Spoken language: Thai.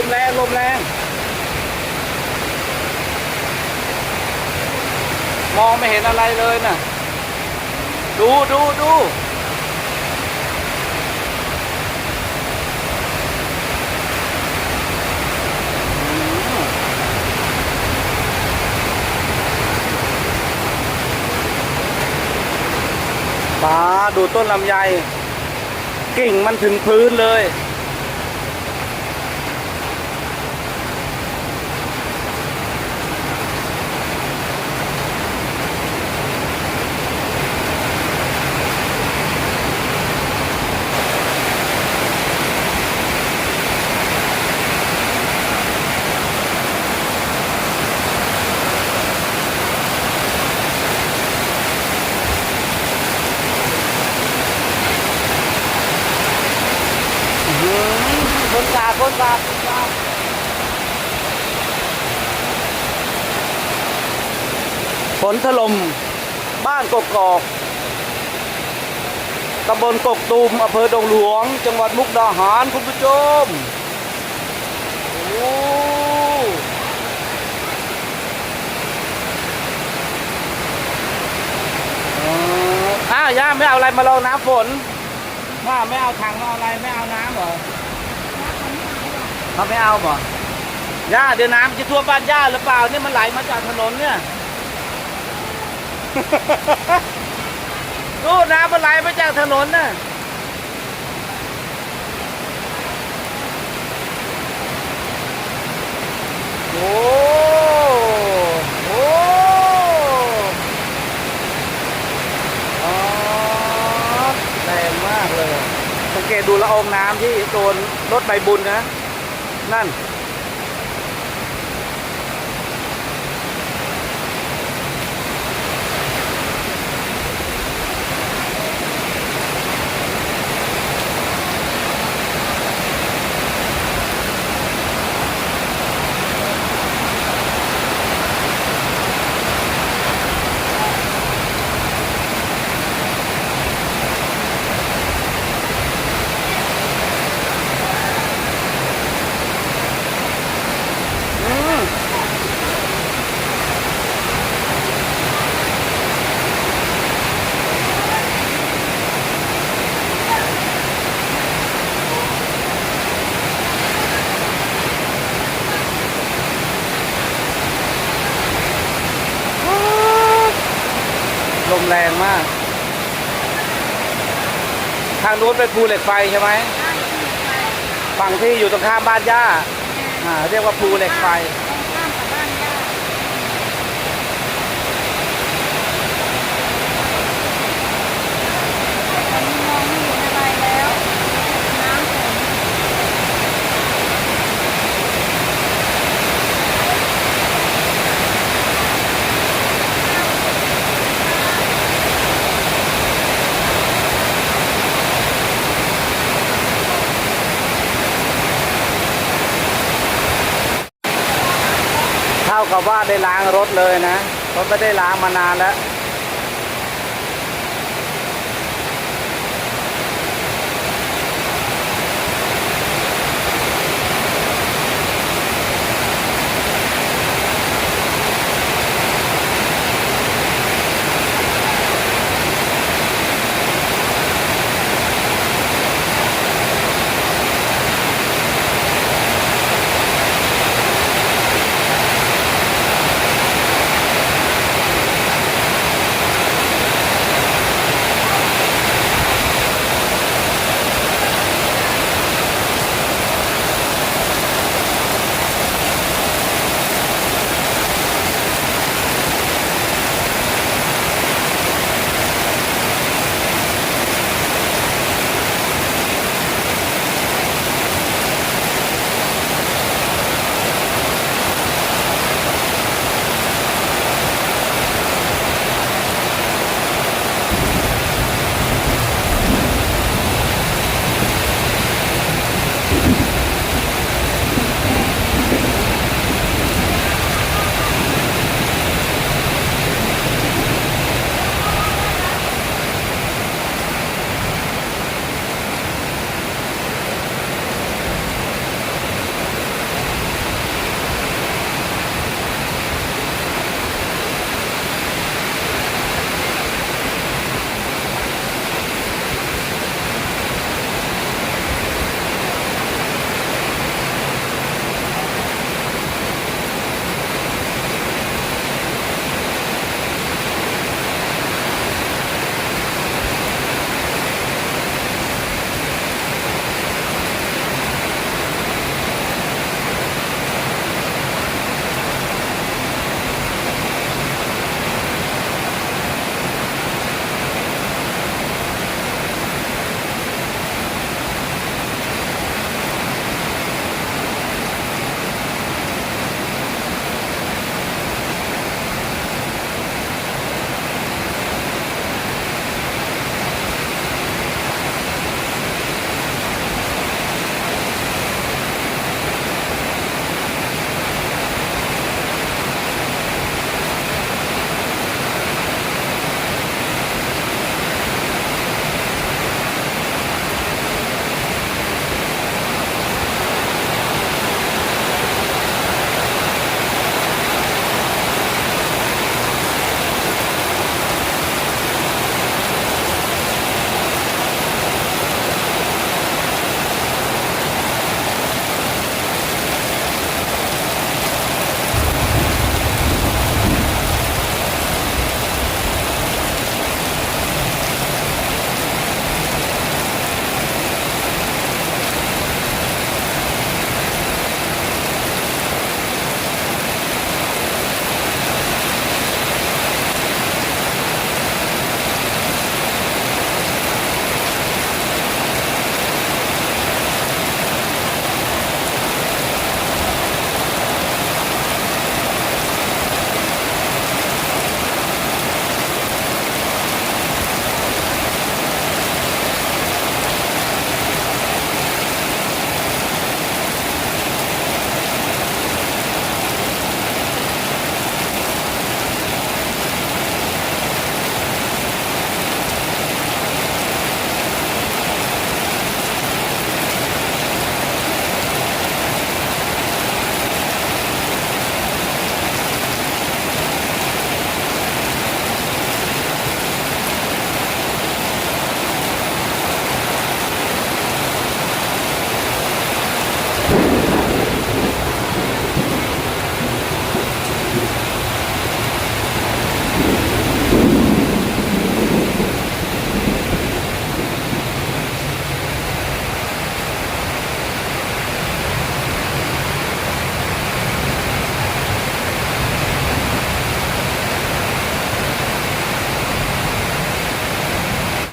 มแรงลมแรงมองไม่เห็นอะไรเลยน่ะดูป้าดูต้นลำไยกิ่งมันถึงพื้นเลยคนสาดฝนถล่มบ้านกกอกตำบลกกตูมอำเภอดงหลวงจังหวัดมุกดาหารคุณผู้ชมโอ้ย่าไม่เอาอะไรมาลองน้ำฝนว่าไม่เอาถังเอาอะไรไม่เอาน้ำเหรอเขาไม่เอาบ่ย่าเดี๋ยวน้ำจะท่วมบ้านย่าหรือเปล่านี่มันไหลมาจากถนนเนี่ย ดูน้ำมันไหลมาจากถนนน่ะโอ้แรงมากเลยสังเกตดูละอองน้ำที่โดนรถใบบุญนะนั่นลมแรงมากทางนู้นเป็นภูเหล็กไฟใช่ไหมฝั่งที่อยู่ตรงข้ามบ้านย่าเรียกว่าภูเหล็กไฟเท่ากับว่าได้ล้างรถเลยนะเพราะไม่ได้ล้างมานานแล้ว